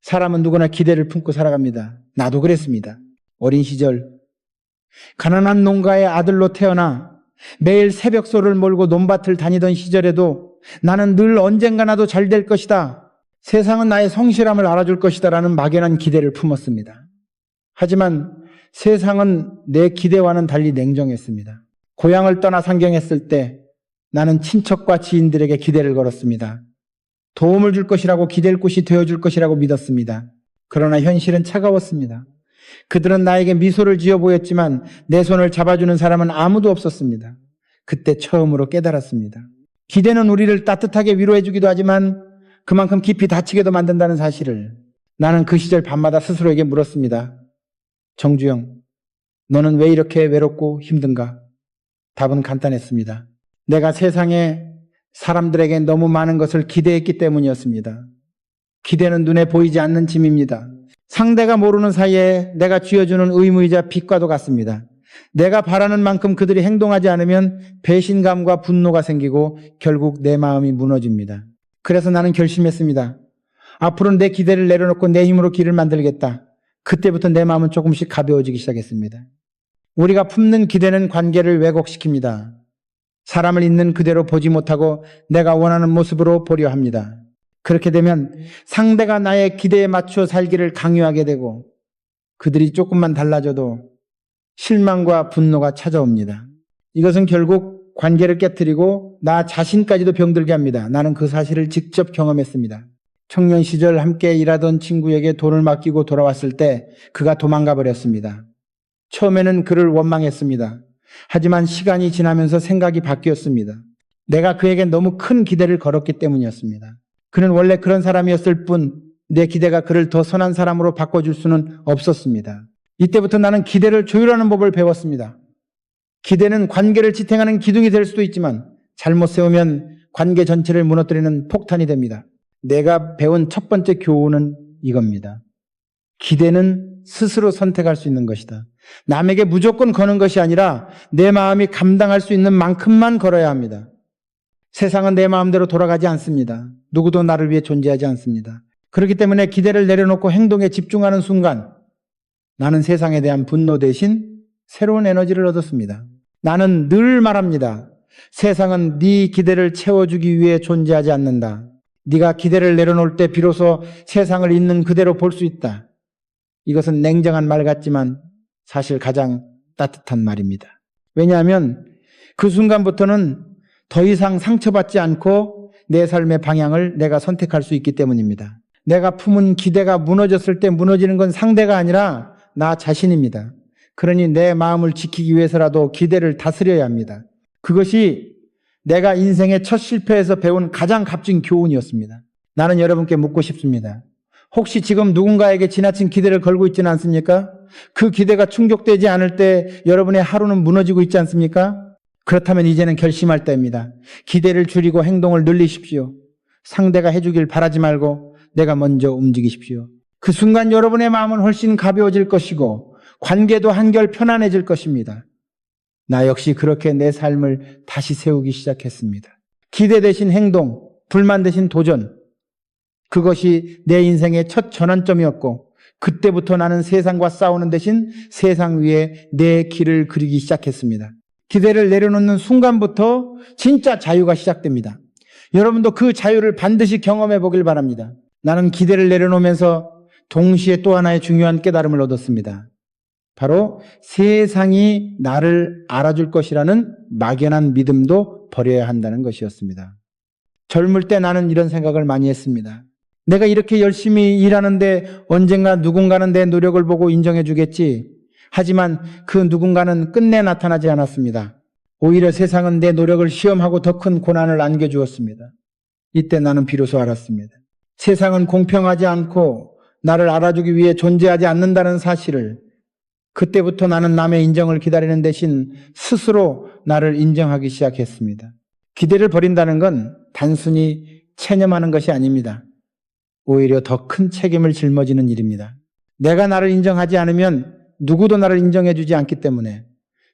사람은 누구나 기대를 품고 살아갑니다. 나도 그랬습니다. 어린 시절 가난한 농가의 아들로 태어나 매일 새벽소를 몰고 논밭을 다니던 시절에도 나는 늘 언젠가 나도 잘 될 것이다. 세상은 나의 성실함을 알아줄 것이다 라는 막연한 기대를 품었습니다. 하지만 세상은 내 기대와는 달리 냉정했습니다. 고향을 떠나 상경했을 때 나는 친척과 지인들에게 기대를 걸었습니다. 도움을 줄 것이라고 기댈 곳이 되어줄 것이라고 믿었습니다. 그러나 현실은 차가웠습니다. 그들은 나에게 미소를 지어 보였지만 내 손을 잡아주는 사람은 아무도 없었습니다. 그때 처음으로 깨달았습니다. 기대는 우리를 따뜻하게 위로해주기도 하지만 그만큼 깊이 다치게도 만든다는 사실을. 나는 그 시절 밤마다 스스로에게 물었습니다. 정주영, 너는 왜 이렇게 외롭고 힘든가? 답은 간단했습니다. 내가 세상에 사람들에게 너무 많은 것을 기대했기 때문이었습니다. 기대는 눈에 보이지 않는 짐입니다. 상대가 모르는 사이에 내가 쥐어주는 의무이자 빚과도 같습니다. 내가 바라는 만큼 그들이 행동하지 않으면 배신감과 분노가 생기고 결국 내 마음이 무너집니다. 그래서 나는 결심했습니다. 앞으로는 내 기대를 내려놓고 내 힘으로 길을 만들겠다. 그때부터 내 마음은 조금씩 가벼워지기 시작했습니다. 우리가 품는 기대는 관계를 왜곡시킵니다. 사람을 있는 그대로 보지 못하고 내가 원하는 모습으로 보려 합니다. 그렇게 되면 상대가 나의 기대에 맞춰 살기를 강요하게 되고 그들이 조금만 달라져도 실망과 분노가 찾아옵니다. 이것은 결국 관계를 깨트리고 나 자신까지도 병들게 합니다. 나는 그 사실을 직접 경험했습니다. 청년 시절 함께 일하던 친구에게 돈을 맡기고 돌아왔을 때 그가 도망가 버렸습니다. 처음에는 그를 원망했습니다. 하지만 시간이 지나면서 생각이 바뀌었습니다. 내가 그에게 너무 큰 기대를 걸었기 때문이었습니다. 그는 원래 그런 사람이었을 뿐 내 기대가 그를 더 선한 사람으로 바꿔줄 수는 없었습니다. 이때부터 나는 기대를 조율하는 법을 배웠습니다. 기대는 관계를 지탱하는 기둥이 될 수도 있지만 잘못 세우면 관계 전체를 무너뜨리는 폭탄이 됩니다. 내가 배운 첫 번째 교훈은 이겁니다. 기대는 스스로 선택할 수 있는 것이다. 남에게 무조건 거는 것이 아니라 내 마음이 감당할 수 있는 만큼만 걸어야 합니다. 세상은 내 마음대로 돌아가지 않습니다. 누구도 나를 위해 존재하지 않습니다. 그렇기 때문에 기대를 내려놓고 행동에 집중하는 순간 나는 세상에 대한 분노 대신 새로운 에너지를 얻었습니다. 나는 늘 말합니다. 세상은 네 기대를 채워주기 위해 존재하지 않는다. 네가 기대를 내려놓을 때 비로소 세상을 있는 그대로 볼 수 있다. 이것은 냉정한 말 같지만 사실 가장 따뜻한 말입니다. 왜냐하면 그 순간부터는 더 이상 상처받지 않고 내 삶의 방향을 내가 선택할 수 있기 때문입니다. 내가 품은 기대가 무너졌을 때 무너지는 건 상대가 아니라 나 자신입니다. 그러니 내 마음을 지키기 위해서라도 기대를 다스려야 합니다. 그것이 내가 인생의 첫 실패에서 배운 가장 값진 교훈이었습니다. 나는 여러분께 묻고 싶습니다. 혹시 지금 누군가에게 지나친 기대를 걸고 있지는 않습니까? 그 기대가 충족되지 않을 때 여러분의 하루는 무너지고 있지 않습니까? 그렇다면 이제는 결심할 때입니다. 기대를 줄이고 행동을 늘리십시오. 상대가 해주길 바라지 말고 내가 먼저 움직이십시오. 그 순간 여러분의 마음은 훨씬 가벼워질 것이고 관계도 한결 편안해질 것입니다. 나 역시 그렇게 내 삶을 다시 세우기 시작했습니다. 기대 대신 행동, 불만 대신 도전. 그것이 내 인생의 첫 전환점이었고 그때부터 나는 세상과 싸우는 대신 세상 위에 내 길을 그리기 시작했습니다. 기대를 내려놓는 순간부터 진짜 자유가 시작됩니다. 여러분도 그 자유를 반드시 경험해 보길 바랍니다. 나는 기대를 내려놓으면서 동시에 또 하나의 중요한 깨달음을 얻었습니다. 바로 세상이 나를 알아줄 것이라는 막연한 믿음도 버려야 한다는 것이었습니다. 젊을 때 나는 이런 생각을 많이 했습니다. 내가 이렇게 열심히 일하는데 언젠가 누군가는 내 노력을 보고 인정해 주겠지. 하지만 그 누군가는 끝내 나타나지 않았습니다. 오히려 세상은 내 노력을 시험하고 더 큰 고난을 안겨주었습니다. 이때 나는 비로소 알았습니다. 세상은 공평하지 않고 나를 알아주기 위해 존재하지 않는다는 사실을. 그때부터 나는 남의 인정을 기다리는 대신 스스로 나를 인정하기 시작했습니다. 기대를 버린다는 건 단순히 체념하는 것이 아닙니다. 오히려 더 큰 책임을 짊어지는 일입니다. 내가 나를 인정하지 않으면 누구도 나를 인정해주지 않기 때문에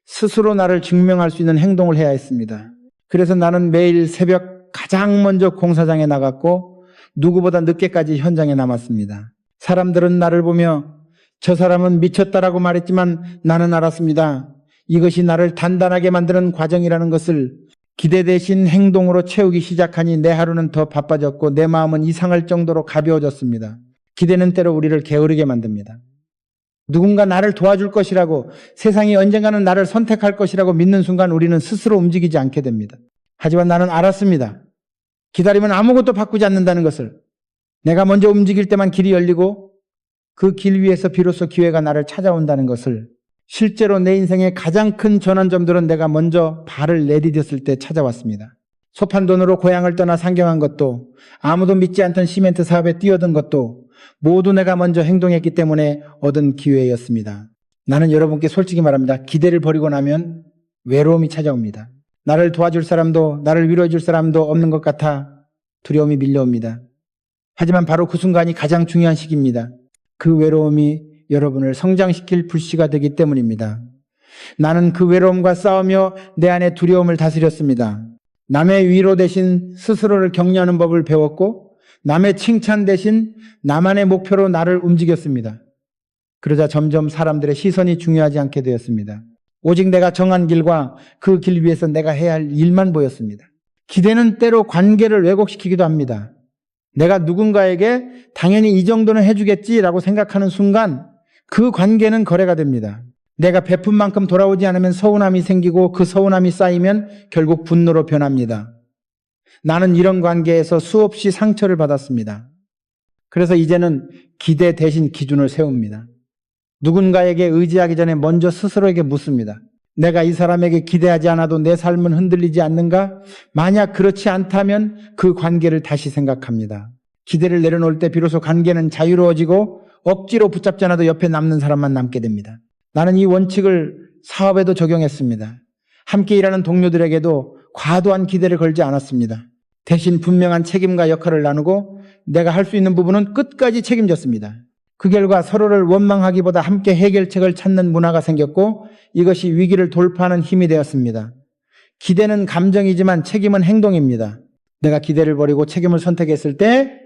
스스로 나를 증명할 수 있는 행동을 해야 했습니다. 그래서 나는 매일 새벽 가장 먼저 공사장에 나갔고 누구보다 늦게까지 현장에 남았습니다. 사람들은 나를 보며 저 사람은 미쳤다라고 말했지만 나는 알았습니다. 이것이 나를 단단하게 만드는 과정이라는 것을. 기대 대신 행동으로 채우기 시작하니 내 하루는 더 바빠졌고 내 마음은 이상할 정도로 가벼워졌습니다. 기대는 때로 우리를 게으르게 만듭니다. 누군가 나를 도와줄 것이라고, 세상이 언젠가는 나를 선택할 것이라고 믿는 순간 우리는 스스로 움직이지 않게 됩니다. 하지만 나는 알았습니다. 기다리면 아무것도 바꾸지 않는다는 것을. 내가 먼저 움직일 때만 길이 열리고 그 길 위에서 비로소 기회가 나를 찾아온다는 것을. 실제로 내 인생의 가장 큰 전환점들은 내가 먼저 발을 내디뎠을 때 찾아왔습니다. 소판돈으로 고향을 떠나 상경한 것도, 아무도 믿지 않던 시멘트 사업에 뛰어든 것도 모두 내가 먼저 행동했기 때문에 얻은 기회였습니다. 나는 여러분께 솔직히 말합니다. 기대를 버리고 나면 외로움이 찾아옵니다. 나를 도와줄 사람도 나를 위로해 줄 사람도 없는 것 같아 두려움이 밀려옵니다. 하지만 바로 그 순간이 가장 중요한 시기입니다. 그 외로움이 여러분을 성장시킬 불씨가 되기 때문입니다. 나는 그 외로움과 싸우며 내 안의 두려움을 다스렸습니다. 남의 위로 대신 스스로를 격려하는 법을 배웠고 남의 칭찬 대신 나만의 목표로 나를 움직였습니다. 그러자 점점 사람들의 시선이 중요하지 않게 되었습니다. 오직 내가 정한 길과 그 길 위에서 내가 해야 할 일만 보였습니다. 기대는 때로 관계를 왜곡시키기도 합니다. 내가 누군가에게 당연히 이 정도는 해주겠지라고 생각하는 순간 그 관계는 거래가 됩니다. 내가 베푼 만큼 돌아오지 않으면 서운함이 생기고 그 서운함이 쌓이면 결국 분노로 변합니다. 나는 이런 관계에서 수없이 상처를 받았습니다. 그래서 이제는 기대 대신 기준을 세웁니다. 누군가에게 의지하기 전에 먼저 스스로에게 묻습니다. 내가 이 사람에게 기대하지 않아도 내 삶은 흔들리지 않는가? 만약 그렇지 않다면 그 관계를 다시 생각합니다. 기대를 내려놓을 때 비로소 관계는 자유로워지고 억지로 붙잡지 않아도 옆에 남는 사람만 남게 됩니다. 나는 이 원칙을 사업에도 적용했습니다. 함께 일하는 동료들에게도 과도한 기대를 걸지 않았습니다. 대신 분명한 책임과 역할을 나누고 내가 할 수 있는 부분은 끝까지 책임졌습니다. 그 결과 서로를 원망하기보다 함께 해결책을 찾는 문화가 생겼고 이것이 위기를 돌파하는 힘이 되었습니다. 기대는 감정이지만 책임은 행동입니다. 내가 기대를 버리고 책임을 선택했을 때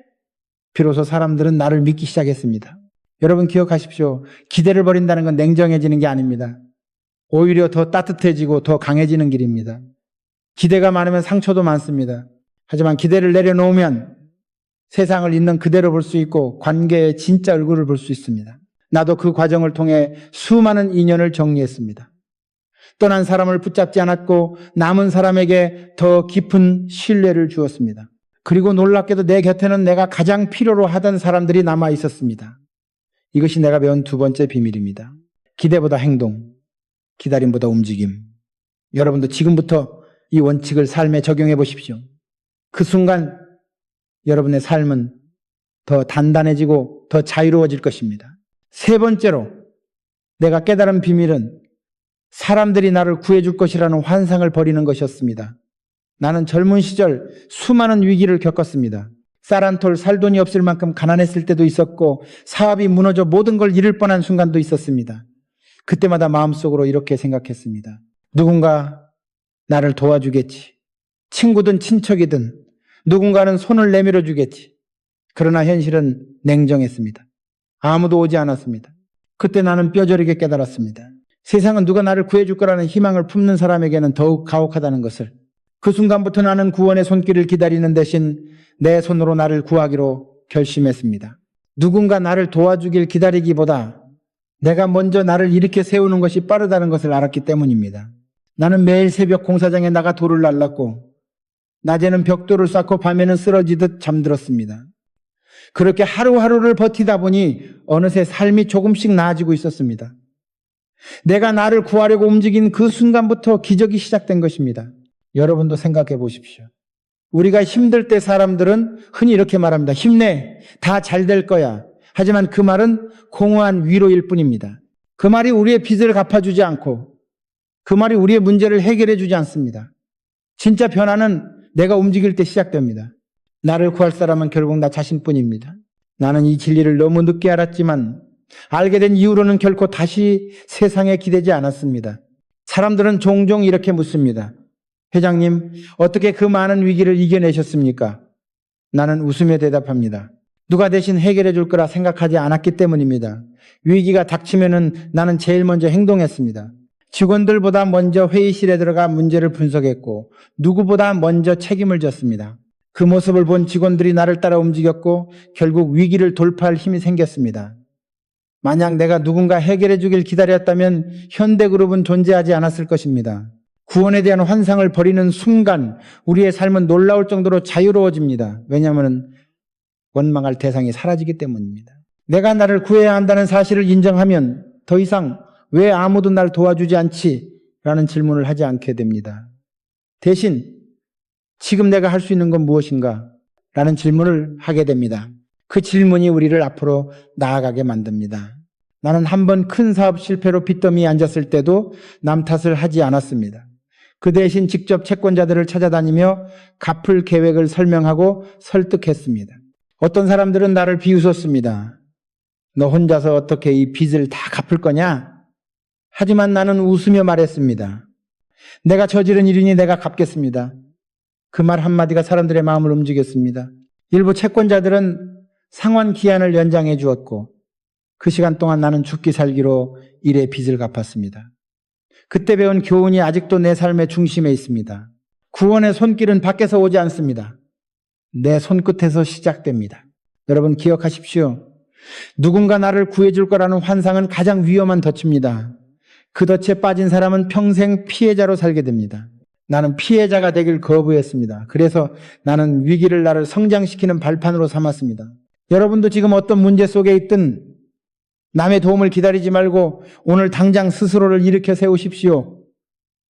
비로소 사람들은 나를 믿기 시작했습니다. 여러분 기억하십시오. 기대를 버린다는 건 냉정해지는 게 아닙니다. 오히려 더 따뜻해지고 더 강해지는 길입니다. 기대가 많으면 상처도 많습니다. 하지만 기대를 내려놓으면 세상을 있는 그대로 볼 수 있고 관계의 진짜 얼굴을 볼 수 있습니다. 나도 그 과정을 통해 수많은 인연을 정리했습니다. 떠난 사람을 붙잡지 않았고 남은 사람에게 더 깊은 신뢰를 주었습니다. 그리고 놀랍게도 내 곁에는 내가 가장 필요로 하던 사람들이 남아 있었습니다. 이것이 내가 배운 두 번째 비밀입니다. 기대보다 행동, 기다림보다 움직임. 여러분도 지금부터 이 원칙을 삶에 적용해 보십시오. 그 순간 여러분의 삶은 더 단단해지고 더 자유로워질 것입니다. 세 번째로 내가 깨달은 비밀은 사람들이 나를 구해줄 것이라는 환상을 버리는 것이었습니다. 나는 젊은 시절 수많은 위기를 겪었습니다. 쌀 한 톨 살 돈이 없을 만큼 가난했을 때도 있었고 사업이 무너져 모든 걸 잃을 뻔한 순간도 있었습니다. 그때마다 마음속으로 이렇게 생각했습니다. 누군가 나를 도와주겠지. 친구든 친척이든 누군가는 손을 내밀어 주겠지. 그러나 현실은 냉정했습니다. 아무도 오지 않았습니다. 그때 나는 뼈저리게 깨달았습니다. 세상은 누가 나를 구해줄 거라는 희망을 품는 사람에게는 더욱 가혹하다는 것을. 그 순간부터 나는 구원의 손길을 기다리는 대신 내 손으로 나를 구하기로 결심했습니다. 누군가 나를 도와주길 기다리기보다 내가 먼저 나를 일으켜 세우는 것이 빠르다는 것을 알았기 때문입니다. 나는 매일 새벽 공사장에 나가 돌을 날랐고 낮에는 벽돌을 쌓고 밤에는 쓰러지듯 잠들었습니다. 그렇게 하루하루를 버티다 보니 어느새 삶이 조금씩 나아지고 있었습니다. 내가 나를 구하려고 움직인 그 순간부터 기적이 시작된 것입니다. 여러분도 생각해 보십시오. 우리가 힘들 때 사람들은 흔히 이렇게 말합니다. 힘내, 다 잘 될 거야. 하지만 그 말은 공허한 위로일 뿐입니다. 그 말이 우리의 빚을 갚아주지 않고 그 말이 우리의 문제를 해결해 주지 않습니다. 진짜 변화는 내가 움직일 때 시작됩니다. 나를 구할 사람은 결국 나 자신뿐입니다. 나는 이 진리를 너무 늦게 알았지만 알게 된 이후로는 결코 다시 세상에 기대지 않았습니다. 사람들은 종종 이렇게 묻습니다. 회장님, 어떻게 그 많은 위기를 이겨내셨습니까? 나는 웃으며 대답합니다. 누가 대신 해결해 줄 거라 생각하지 않았기 때문입니다. 위기가 닥치면은 나는 제일 먼저 행동했습니다. 직원들보다 먼저 회의실에 들어가 문제를 분석했고 누구보다 먼저 책임을 졌습니다. 그 모습을 본 직원들이 나를 따라 움직였고 결국 위기를 돌파할 힘이 생겼습니다. 만약 내가 누군가 해결해 주길 기다렸다면 현대그룹은 존재하지 않았을 것입니다. 구원에 대한 환상을 버리는 순간 우리의 삶은 놀라울 정도로 자유로워집니다. 왜냐하면 원망할 대상이 사라지기 때문입니다. 내가 나를 구해야 한다는 사실을 인정하면 더 이상 왜 아무도 날 도와주지 않지? 라는 질문을 하지 않게 됩니다. 대신 지금 내가 할 수 있는 건 무엇인가? 라는 질문을 하게 됩니다. 그 질문이 우리를 앞으로 나아가게 만듭니다. 나는 한 번 큰 사업 실패로 빚더미에 앉았을 때도 남 탓을 하지 않았습니다. 그 대신 직접 채권자들을 찾아다니며 갚을 계획을 설명하고 설득했습니다. 어떤 사람들은 나를 비웃었습니다. 너 혼자서 어떻게 이 빚을 다 갚을 거냐? 하지만 나는 웃으며 말했습니다. 내가 저지른 일이니 내가 갚겠습니다. 그 말 한마디가 사람들의 마음을 움직였습니다. 일부 채권자들은 상환 기한을 연장해 주었고 그 시간 동안 나는 죽기 살기로 일의 빚을 갚았습니다. 그때 배운 교훈이 아직도 내 삶의 중심에 있습니다. 구원의 손길은 밖에서 오지 않습니다. 내 손끝에서 시작됩니다. 여러분 기억하십시오. 누군가 나를 구해줄 거라는 환상은 가장 위험한 덫입니다. 그 덫에 빠진 사람은 평생 피해자로 살게 됩니다. 나는 피해자가 되길 거부했습니다. 그래서 나는 위기를 나를 성장시키는 발판으로 삼았습니다. 여러분도 지금 어떤 문제 속에 있든 남의 도움을 기다리지 말고 오늘 당장 스스로를 일으켜 세우십시오.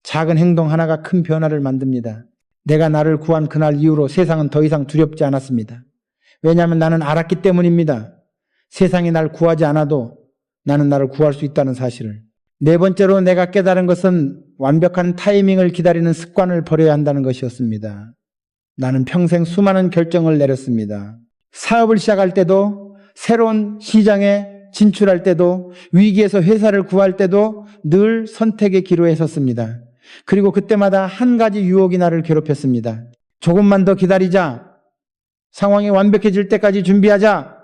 작은 행동 하나가 큰 변화를 만듭니다. 내가 나를 구한 그날 이후로 세상은 더 이상 두렵지 않았습니다. 왜냐하면 나는 알았기 때문입니다. 세상이 날 구하지 않아도 나는 나를 구할 수 있다는 사실을. 네 번째로 내가 깨달은 것은 완벽한 타이밍을 기다리는 습관을 버려야 한다는 것이었습니다. 나는 평생 수많은 결정을 내렸습니다. 사업을 시작할 때도, 새로운 시장에 진출할 때도, 위기에서 회사를 구할 때도 늘 선택의 기로에 섰습니다. 그리고 그때마다 한 가지 유혹이 나를 괴롭혔습니다. 조금만 더 기다리자. 상황이 완벽해질 때까지 준비하자.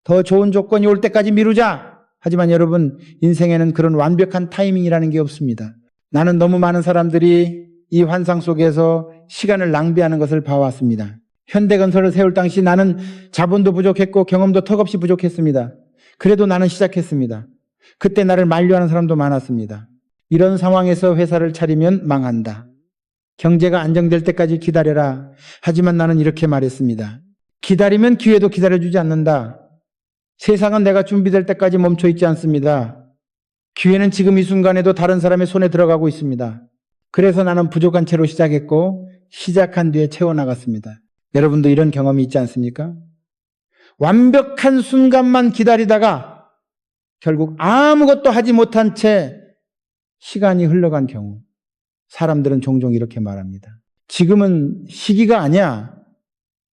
더 좋은 조건이 올 때까지 미루자. 하지만 여러분, 인생에는 그런 완벽한 타이밍이라는 게 없습니다. 나는 너무 많은 사람들이 이 환상 속에서 시간을 낭비하는 것을 봐왔습니다. 현대건설을 세울 당시 나는 자본도 부족했고 경험도 턱없이 부족했습니다. 그래도 나는 시작했습니다. 그때 나를 만류하는 사람도 많았습니다. 이런 상황에서 회사를 차리면 망한다. 경제가 안정될 때까지 기다려라. 하지만 나는 이렇게 말했습니다. 기다리면 기회도 기다려주지 않는다. 세상은 내가 준비될 때까지 멈춰 있지 않습니다. 기회는 지금 이 순간에도 다른 사람의 손에 들어가고 있습니다. 그래서 나는 부족한 채로 시작했고 시작한 뒤에 채워나갔습니다. 여러분도 이런 경험이 있지 않습니까? 완벽한 순간만 기다리다가 결국 아무것도 하지 못한 채 시간이 흘러간 경우 사람들은 종종 이렇게 말합니다. 지금은 시기가 아니야.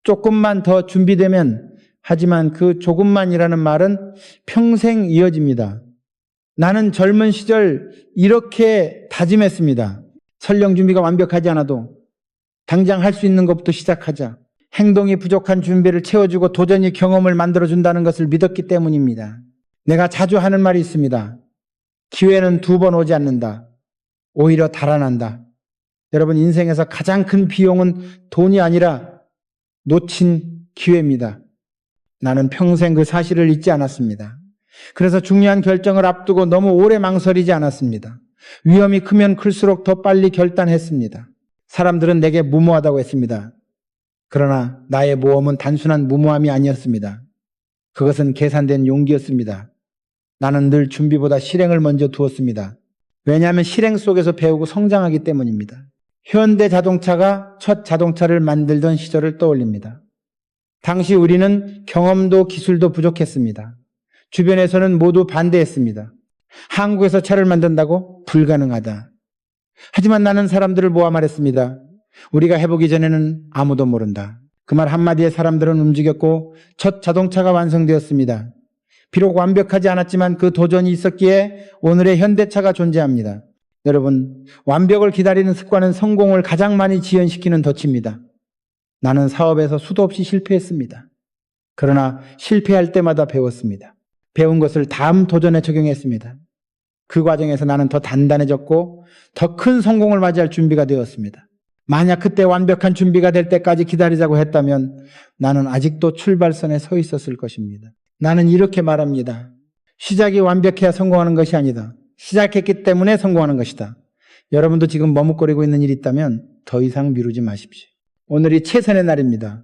조금만 더 준비되면. 하지만 그 조금만이라는 말은 평생 이어집니다. 나는 젊은 시절 이렇게 다짐했습니다. 설령 준비가 완벽하지 않아도 당장 할 수 있는 것부터 시작하자. 행동이 부족한 준비를 채워주고 도전이 경험을 만들어준다는 것을 믿었기 때문입니다. 내가 자주 하는 말이 있습니다. 기회는 2번 오지 않는다. 오히려 달아난다. 여러분, 인생에서 가장 큰 비용은 돈이 아니라 놓친 기회입니다. 나는 평생 그 사실을 잊지 않았습니다. 그래서 중요한 결정을 앞두고 너무 오래 망설이지 않았습니다. 위험이 크면 클수록 더 빨리 결단했습니다. 사람들은 내게 무모하다고 했습니다. 그러나 나의 모험은 단순한 무모함이 아니었습니다. 그것은 계산된 용기였습니다. 나는 늘 준비보다 실행을 먼저 두었습니다. 왜냐하면 실행 속에서 배우고 성장하기 때문입니다. 현대 자동차가 첫 자동차를 만들던 시절을 떠올립니다. 당시 우리는 경험도 기술도 부족했습니다. 주변에서는 모두 반대했습니다. 한국에서 차를 만든다고? 불가능하다. 하지만 나는 사람들을 모아 말했습니다. 우리가 해보기 전에는 아무도 모른다. 그 말 한마디에 사람들은 움직였고 첫 자동차가 완성되었습니다. 비록 완벽하지 않았지만 그 도전이 있었기에 오늘의 현대차가 존재합니다. 여러분, 완벽을 기다리는 습관은 성공을 가장 많이 지연시키는 덫입니다. 나는 사업에서 수도 없이 실패했습니다. 그러나 실패할 때마다 배웠습니다. 배운 것을 다음 도전에 적용했습니다. 그 과정에서 나는 더 단단해졌고 더 큰 성공을 맞이할 준비가 되었습니다. 만약 그때 완벽한 준비가 될 때까지 기다리자고 했다면 나는 아직도 출발선에 서 있었을 것입니다. 나는 이렇게 말합니다. 시작이 완벽해야 성공하는 것이 아니다. 시작했기 때문에 성공하는 것이다. 여러분도 지금 머뭇거리고 있는 일이 있다면 더 이상 미루지 마십시오. 오늘이 최선의 날입니다.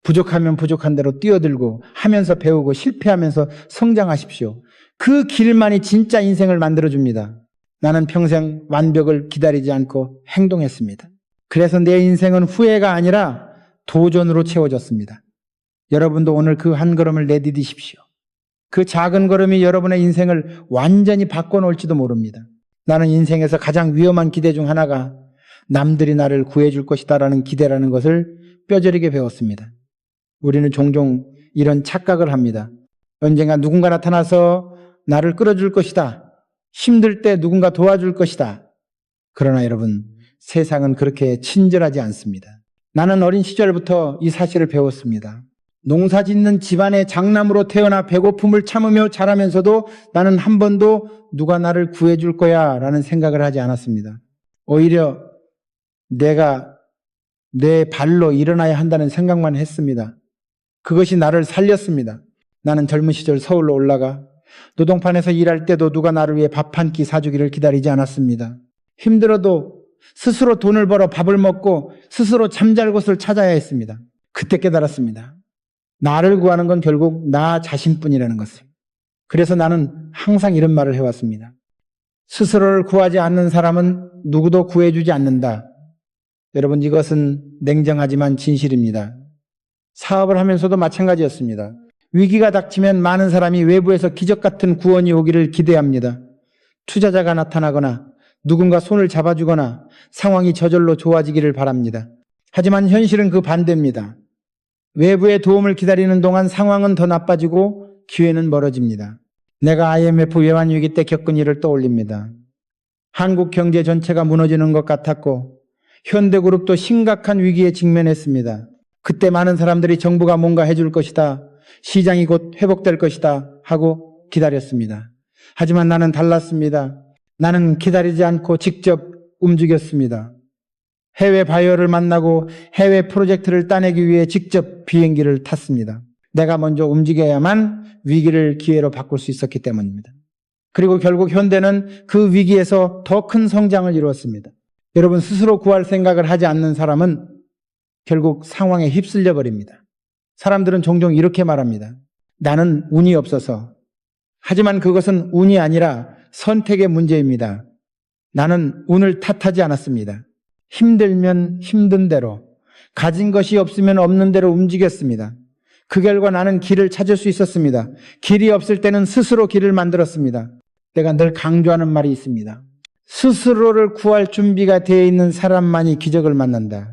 부족하면 부족한 대로 뛰어들고 하면서 배우고 실패하면서 성장하십시오. 그 길만이 진짜 인생을 만들어줍니다. 나는 평생 완벽을 기다리지 않고 행동했습니다. 그래서 내 인생은 후회가 아니라 도전으로 채워졌습니다. 여러분도 오늘 그 한 걸음을 내디디십시오. 그 작은 걸음이 여러분의 인생을 완전히 바꿔놓을지도 모릅니다. 나는 인생에서 가장 위험한 기대 중 하나가 남들이 나를 구해줄 것이다라는 기대라는 것을 뼈저리게 배웠습니다. 우리는 종종 이런 착각을 합니다. 언젠가 누군가 나타나서 나를 끌어줄 것이다. 힘들 때 누군가 도와줄 것이다. 그러나 여러분, 세상은 그렇게 친절하지 않습니다. 나는 어린 시절부터 이 사실을 배웠습니다. 농사 짓는 집안의 장남으로 태어나 배고픔을 참으며 자라면서도 나는 한 번도 누가 나를 구해줄 거야 라는 생각을 하지 않았습니다. 오히려 내가 내 발로 일어나야 한다는 생각만 했습니다. 그것이 나를 살렸습니다. 나는 젊은 시절 서울로 올라가 노동판에서 일할 때도 누가 나를 위해 밥 한 끼 사주기를 기다리지 않았습니다. 힘들어도 스스로 돈을 벌어 밥을 먹고 스스로 잠잘 곳을 찾아야 했습니다. 그때 깨달았습니다. 나를 구하는 건 결국 나 자신뿐이라는 것을. 그래서 나는 항상 이런 말을 해왔습니다. 스스로를 구하지 않는 사람은 누구도 구해주지 않는다. 여러분, 이것은 냉정하지만 진실입니다. 사업을 하면서도 마찬가지였습니다. 위기가 닥치면 많은 사람이 외부에서 기적 같은 구원이 오기를 기대합니다. 투자자가 나타나거나 누군가 손을 잡아주거나 상황이 저절로 좋아지기를 바랍니다. 하지만 현실은 그 반대입니다. 외부의 도움을 기다리는 동안 상황은 더 나빠지고 기회는 멀어집니다. 내가 IMF 외환위기 때 겪은 일을 떠올립니다. 한국 경제 전체가 무너지는 것 같았고 현대그룹도 심각한 위기에 직면했습니다. 그때 많은 사람들이 정부가 뭔가 해줄 것이다, 시장이 곧 회복될 것이다 하고 기다렸습니다. 하지만 나는 달랐습니다. 나는 기다리지 않고 직접 움직였습니다. 해외 바이어를 만나고 해외 프로젝트를 따내기 위해 직접 비행기를 탔습니다. 내가 먼저 움직여야만 위기를 기회로 바꿀 수 있었기 때문입니다. 그리고 결국 현대는 그 위기에서 더 큰 성장을 이루었습니다. 여러분, 스스로 구할 생각을 하지 않는 사람은 결국 상황에 휩쓸려 버립니다. 사람들은 종종 이렇게 말합니다. 나는 운이 없어서. 하지만 그것은 운이 아니라 선택의 문제입니다. 나는 운을 탓하지 않았습니다. 힘들면 힘든 대로, 가진 것이 없으면 없는 대로 움직였습니다. 그 결과 나는 길을 찾을 수 있었습니다. 길이 없을 때는 스스로 길을 만들었습니다. 내가 늘 강조하는 말이 있습니다. 스스로를 구할 준비가 되어 있는 사람만이 기적을 만난다.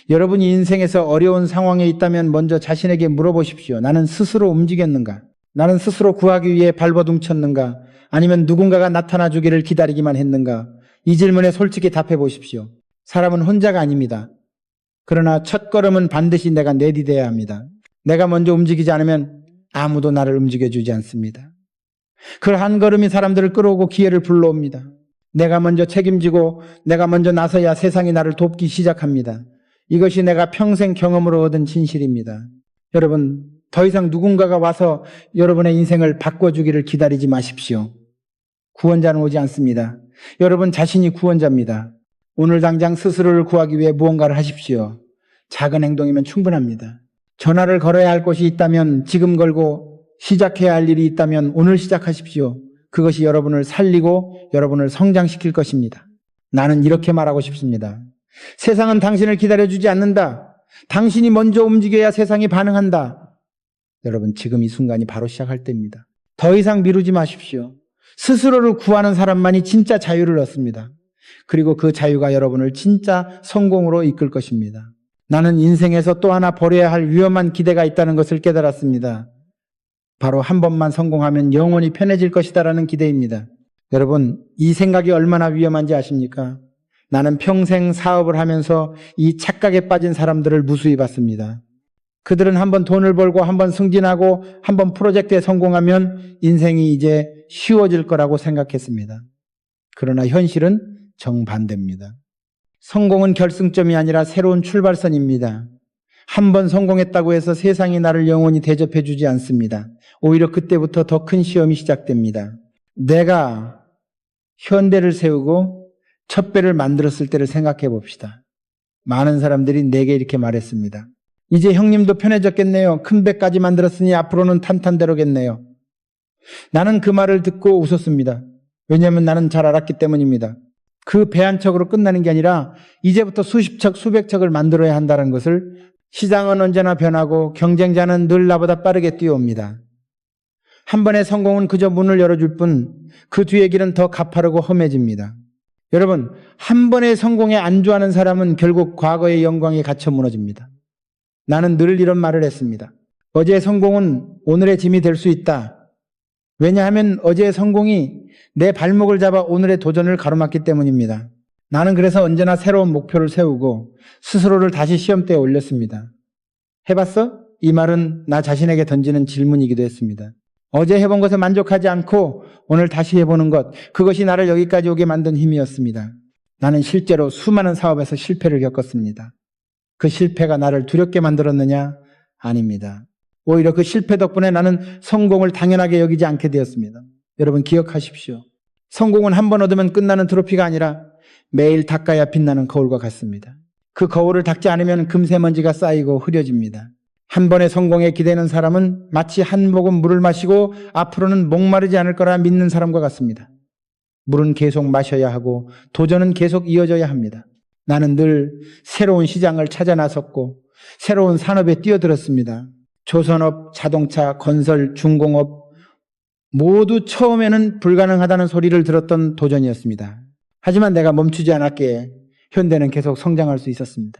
여러분이 인생에서 어려운 상황에 있다면 먼저 자신에게 물어보십시오. 나는 스스로 움직였는가? 나는 스스로 구하기 위해 발버둥쳤는가? 아니면 누군가가 나타나 주기를 기다리기만 했는가? 이 질문에 솔직히 답해 보십시오. 사람은 혼자가 아닙니다. 그러나 첫 걸음은 반드시 내가 내디뎌야 합니다. 내가 먼저 움직이지 않으면 아무도 나를 움직여주지 않습니다. 그 한 걸음이 사람들을 끌어오고 기회를 불러옵니다. 내가 먼저 책임지고 내가 먼저 나서야 세상이 나를 돕기 시작합니다. 이것이 내가 평생 경험으로 얻은 진실입니다. 여러분, 더 이상 누군가가 와서 여러분의 인생을 바꿔주기를 기다리지 마십시오. 구원자는 오지 않습니다. 여러분 자신이 구원자입니다. 오늘 당장 스스로를 구하기 위해 무언가를 하십시오. 작은 행동이면 충분합니다. 전화를 걸어야 할 곳이 있다면 지금 걸고 시작해야 할 일이 있다면 오늘 시작하십시오. 그것이 여러분을 살리고 여러분을 성장시킬 것입니다. 나는 이렇게 말하고 싶습니다. 세상은 당신을 기다려주지 않는다. 당신이 먼저 움직여야 세상이 반응한다. 여러분, 지금 이 순간이 바로 시작할 때입니다. 더 이상 미루지 마십시오. 스스로를 구하는 사람만이 진짜 자유를 얻습니다. 그리고 그 자유가 여러분을 진짜 성공으로 이끌 것입니다. 나는 인생에서 또 하나 버려야 할 위험한 기대가 있다는 것을 깨달았습니다. 바로 한 번만 성공하면 영원히 편해질 것이다라는 기대입니다. 여러분, 이 생각이 얼마나 위험한지 아십니까? 나는 평생 사업을 하면서 이 착각에 빠진 사람들을 무수히 봤습니다. 그들은 한번 돈을 벌고 한번 승진하고 한번 프로젝트에 성공하면 인생이 이제 쉬워질 거라고 생각했습니다. 그러나 현실은 정반대입니다. 성공은 결승점이 아니라 새로운 출발선입니다. 한번 성공했다고 해서 세상이 나를 영원히 대접해 주지 않습니다. 오히려 그때부터 더 큰 시험이 시작됩니다. 내가 현대를 세우고 첫 배를 만들었을 때를 생각해 봅시다. 많은 사람들이 내게 이렇게 말했습니다. 이제 형님도 편해졌겠네요. 큰 배까지 만들었으니 앞으로는 탄탄대로겠네요. 나는 그 말을 듣고 웃었습니다. 왜냐하면 나는 잘 알았기 때문입니다. 그 배 한 척으로 끝나는 게 아니라 이제부터 수십 척, 수백 척을 만들어야 한다는 것을 시장은 언제나 변하고 경쟁자는 늘 나보다 빠르게 뛰어옵니다. 한 번의 성공은 그저 문을 열어줄 뿐 그 뒤의 길은 더 가파르고 험해집니다. 여러분, 한 번의 성공에 안주하는 사람은 결국 과거의 영광에 갇혀 무너집니다. 나는 늘 이런 말을 했습니다. 어제의 성공은 오늘의 짐이 될 수 있다. 왜냐하면 어제의 성공이 내 발목을 잡아 오늘의 도전을 가로막기 때문입니다. 나는 그래서 언제나 새로운 목표를 세우고 스스로를 다시 시험대에 올렸습니다. 해봤어? 이 말은 나 자신에게 던지는 질문이기도 했습니다. 어제 해본 것에 만족하지 않고 오늘 다시 해보는 것, 그것이 나를 여기까지 오게 만든 힘이었습니다. 나는 실제로 수많은 사업에서 실패를 겪었습니다. 그 실패가 나를 두렵게 만들었느냐? 아닙니다. 오히려 그 실패 덕분에 나는 성공을 당연하게 여기지 않게 되었습니다. 여러분 기억하십시오. 성공은 한 번 얻으면 끝나는 트로피가 아니라 매일 닦아야 빛나는 거울과 같습니다. 그 거울을 닦지 않으면 금세 먼지가 쌓이고 흐려집니다. 한 번의 성공에 기대는 사람은 마치 한 모금 물을 마시고 앞으로는 목마르지 않을 거라 믿는 사람과 같습니다. 물은 계속 마셔야 하고 도전은 계속 이어져야 합니다. 나는 늘 새로운 시장을 찾아 나섰고 새로운 산업에 뛰어들었습니다. 조선업, 자동차, 건설, 중공업 모두 처음에는 불가능하다는 소리를 들었던 도전이었습니다. 하지만 내가 멈추지 않았기에 현대는 계속 성장할 수 있었습니다.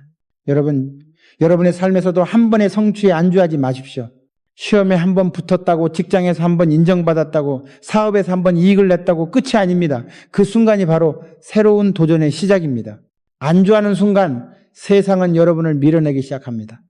여러분의 삶에서도 한 번의 성취에 안주하지 마십시오. 시험에 한 번 붙었다고, 직장에서 한 번 인정받았다고, 사업에서 한 번 이익을 냈다고 끝이 아닙니다. 그 순간이 바로 새로운 도전의 시작입니다. 안주하는 순간 세상은 여러분을 밀어내기 시작합니다.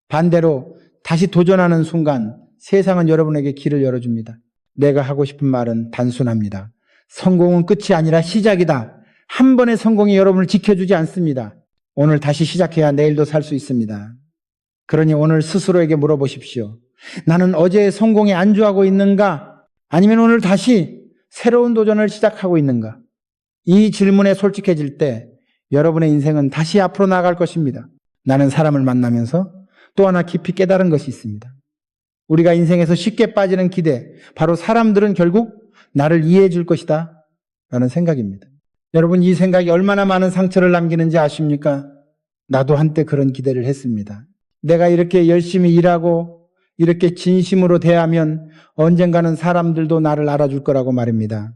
반대로 다시 도전하는 순간 세상은 여러분에게 길을 열어줍니다. 내가 하고 싶은 말은 단순합니다. 성공은 끝이 아니라 시작이다. 한 번의 성공이 여러분을 지켜주지 않습니다. 오늘 다시 시작해야 내일도 살 수 있습니다. 그러니 오늘 스스로에게 물어보십시오. 나는 어제의 성공에 안주하고 있는가? 아니면 오늘 다시 새로운 도전을 시작하고 있는가? 이 질문에 솔직해질 때 여러분의 인생은 다시 앞으로 나아갈 것입니다. 나는 사람을 만나면서 또 하나 깊이 깨달은 것이 있습니다. 우리가 인생에서 쉽게 빠지는 기대, 바로 사람들은 결국 나를 이해해 줄 것이다 라는 생각입니다. 여러분, 이 생각이 얼마나 많은 상처를 남기는지 아십니까? 나도 한때 그런 기대를 했습니다. 내가 이렇게 열심히 일하고 이렇게 진심으로 대하면 언젠가는 사람들도 나를 알아줄 거라고 말입니다.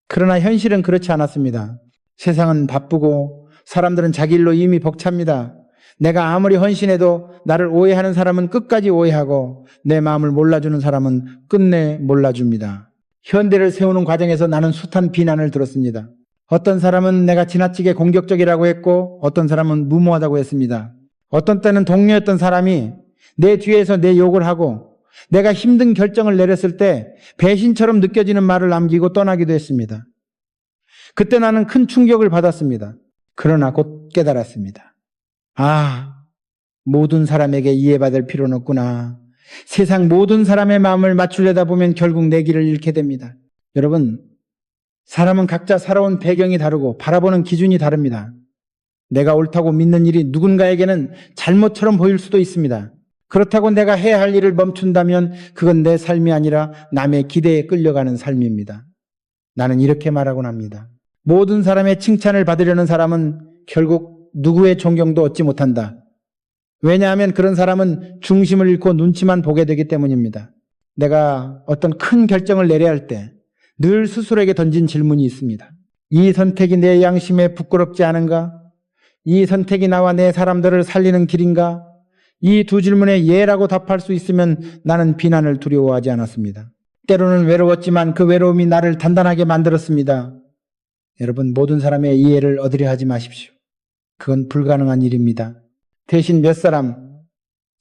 그러나 현실은 그렇지 않았습니다. 세상은 바쁘고 사람들은 자기 일로 이미 벅찹니다. 내가 아무리 헌신해도 나를 오해하는 사람은 끝까지 오해하고 내 마음을 몰라주는 사람은 끝내 몰라줍니다. 현대를 세우는 과정에서 나는 숱한 비난을 들었습니다. 어떤 사람은 내가 지나치게 공격적이라고 했고 어떤 사람은 무모하다고 했습니다. 어떤 때는 동료였던 사람이 내 뒤에서 내 욕을 하고 내가 힘든 결정을 내렸을 때 배신처럼 느껴지는 말을 남기고 떠나기도 했습니다. 그때 나는 큰 충격을 받았습니다. 그러나 곧 깨달았습니다. 모든 사람에게 이해받을 필요는 없구나. 세상 모든 사람의 마음을 맞추려다 보면 결국 내 길을 잃게 됩니다. 여러분, 사람은 각자 살아온 배경이 다르고 바라보는 기준이 다릅니다. 내가 옳다고 믿는 일이 누군가에게는 잘못처럼 보일 수도 있습니다. 그렇다고 내가 해야 할 일을 멈춘다면 그건 내 삶이 아니라 남의 기대에 끌려가는 삶입니다. 나는 이렇게 말하곤 합니다. 모든 사람의 칭찬을 받으려는 사람은 결국 누구의 존경도 얻지 못한다. 왜냐하면 그런 사람은 중심을 잃고 눈치만 보게 되기 때문입니다. 내가 어떤 큰 결정을 내려야 할 때 늘 스스로에게 던진 질문이 있습니다. 이 선택이 내 양심에 부끄럽지 않은가? 이 선택이 나와 내 사람들을 살리는 길인가? 이 두 질문에 예라고 답할 수 있으면 나는 비난을 두려워하지 않았습니다. 때로는 외로웠지만 그 외로움이 나를 단단하게 만들었습니다. 여러분, 모든 사람의 이해를 얻으려 하지 마십시오. 그건 불가능한 일입니다. 대신 몇 사람,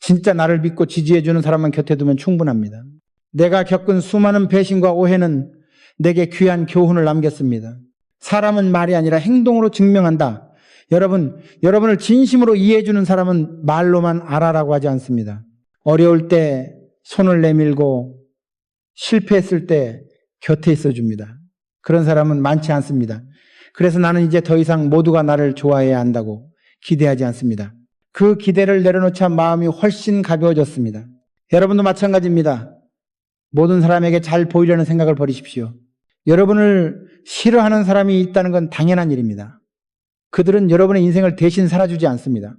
진짜 나를 믿고 지지해주는 사람만 곁에 두면 충분합니다. 내가 겪은 수많은 배신과 오해는 내게 귀한 교훈을 남겼습니다. 사람은 말이 아니라 행동으로 증명한다. 여러분을 진심으로 이해해주는 사람은 말로만 알아라고 하지 않습니다. 어려울 때 손을 내밀고 실패했을 때 곁에 있어줍니다. 그런 사람은 많지 않습니다. 그래서 나는 이제 더 이상 모두가 나를 좋아해야 한다고 기대하지 않습니다. 그 기대를 내려놓자 마음이 훨씬 가벼워졌습니다. 여러분도 마찬가지입니다. 모든 사람에게 잘 보이려는 생각을 버리십시오. 여러분을 싫어하는 사람이 있다는 건 당연한 일입니다. 그들은 여러분의 인생을 대신 살아주지 않습니다.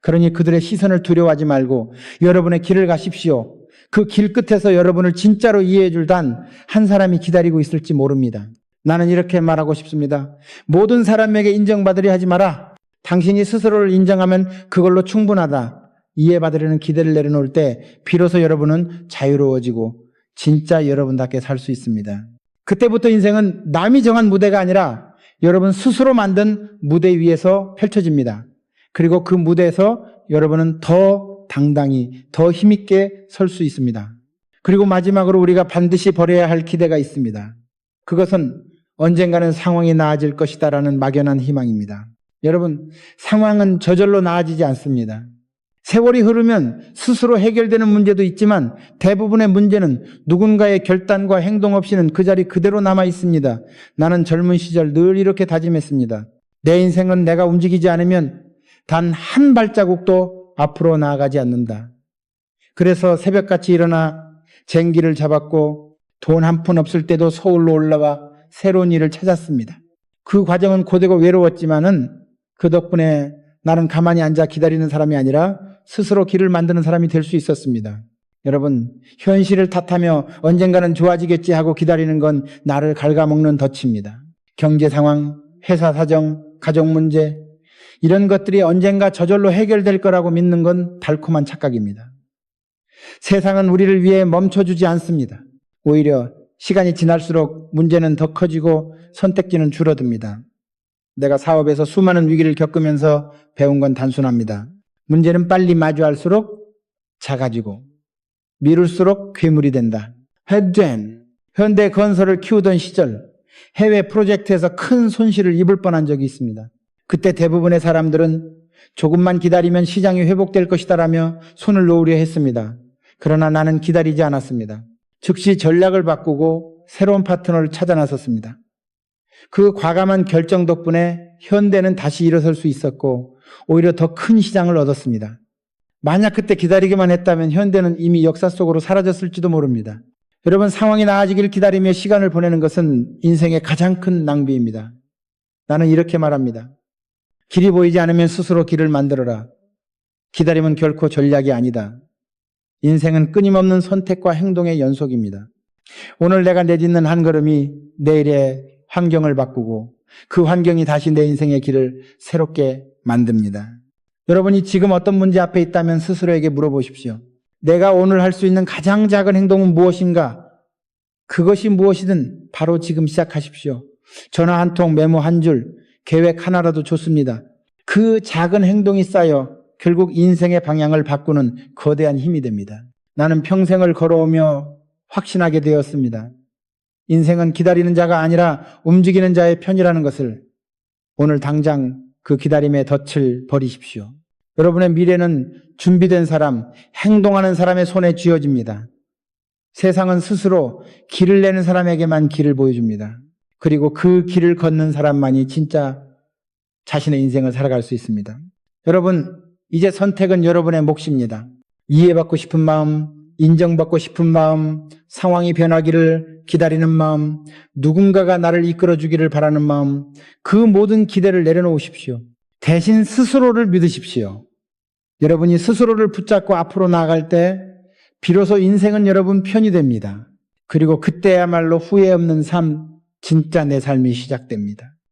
그러니 그들의 시선을 두려워하지 말고 여러분의 길을 가십시오. 그 길 끝에서 여러분을 진짜로 이해해 줄 단 한 사람이 기다리고 있을지 모릅니다. 나는 이렇게 말하고 싶습니다. 모든 사람에게 인정받으려 하지 마라. 당신이 스스로를 인정하면 그걸로 충분하다. 이해받으려는 기대를 내려놓을 때 비로소 여러분은 자유로워지고 진짜 여러분답게 살 수 있습니다. 그때부터 인생은 남이 정한 무대가 아니라 여러분 스스로 만든 무대 위에서 펼쳐집니다. 그리고 그 무대에서 여러분은 더 당당히, 더 힘있게 설 수 있습니다. 그리고 마지막으로 우리가 반드시 버려야 할 기대가 있습니다. 그것은 언젠가는 상황이 나아질 것이다라는 막연한 희망입니다. 여러분, 상황은 저절로 나아지지 않습니다. 세월이 흐르면 스스로 해결되는 문제도 있지만 대부분의 문제는 누군가의 결단과 행동 없이는 그 자리 그대로 남아 있습니다. 나는 젊은 시절 늘 이렇게 다짐했습니다. 내 인생은 내가 움직이지 않으면 단 한 발자국도 앞으로 나아가지 않는다. 그래서 새벽같이 일어나 쟁기를 잡았고 돈 한 푼 없을 때도 서울로 올라와 새로운 일을 찾았습니다. 그 과정은 고되고 외로웠지만은 그 덕분에 나는 가만히 앉아 기다리는 사람이 아니라 스스로 길을 만드는 사람이 될 수 있었습니다. 여러분, 현실을 탓하며 언젠가는 좋아지겠지 하고 기다리는 건 나를 갉아먹는 덫입니다. 경제 상황, 회사 사정, 가족 문제, 이런 것들이 언젠가 저절로 해결될 거라고 믿는 건 달콤한 착각입니다. 세상은 우리를 위해 멈춰주지 않습니다. 오히려 시간이 지날수록 문제는 더 커지고 선택지는 줄어듭니다. 내가 사업에서 수많은 위기를 겪으면서 배운 건 단순합니다. 문제는 빨리 마주할수록 작아지고 미룰수록 괴물이 된다. 현대 건설을 키우던 시절 해외 프로젝트에서 큰 손실을 입을 뻔한 적이 있습니다. 그때 대부분의 사람들은 조금만 기다리면 시장이 회복될 것이다라며 손을 놓으려 했습니다. 그러나 나는 기다리지 않았습니다. 즉시 전략을 바꾸고 새로운 파트너를 찾아 나섰습니다. 그 과감한 결정 덕분에 현대는 다시 일어설 수 있었고 오히려 더 큰 시장을 얻었습니다. 만약 그때 기다리기만 했다면 현대는 이미 역사 속으로 사라졌을지도 모릅니다. 여러분, 상황이 나아지기를 기다리며 시간을 보내는 것은 인생의 가장 큰 낭비입니다. 나는 이렇게 말합니다. 길이 보이지 않으면 스스로 길을 만들어라. 기다림은 결코 전략이 아니다. 인생은 끊임없는 선택과 행동의 연속입니다. 오늘 내가 내딛는 한 걸음이 내일의 환경을 바꾸고 그 환경이 다시 내 인생의 길을 새롭게 만듭니다. 여러분이 지금 어떤 문제 앞에 있다면 스스로에게 물어보십시오. 내가 오늘 할 수 있는 가장 작은 행동은 무엇인가? 그것이 무엇이든 바로 지금 시작하십시오. 전화 한 통, 메모 한 줄, 계획 하나라도 좋습니다. 그 작은 행동이 쌓여 결국 인생의 방향을 바꾸는 거대한 힘이 됩니다. 나는 평생을 걸어오며 확신하게 되었습니다. 인생은 기다리는 자가 아니라 움직이는 자의 편이라는 것을. 오늘 당장 그 기다림의 덫을 버리십시오. 여러분의 미래는 준비된 사람, 행동하는 사람의 손에 쥐어집니다. 세상은 스스로 길을 내는 사람에게만 길을 보여줍니다. 그리고 그 길을 걷는 사람만이 진짜 자신의 인생을 살아갈 수 있습니다. 여러분, 이제 선택은 여러분의 몫입니다. 이해받고 싶은 마음, 인정받고 싶은 마음, 상황이 변하기를 기다리는 마음, 누군가가 나를 이끌어주기를 바라는 마음, 그 모든 기대를 내려놓으십시오. 대신 스스로를 믿으십시오. 여러분이 스스로를 붙잡고 앞으로 나아갈 때 비로소 인생은 여러분 편이 됩니다. 그리고 그때야말로 후회 없는 삶, 진짜 내 삶이 시작됩니다.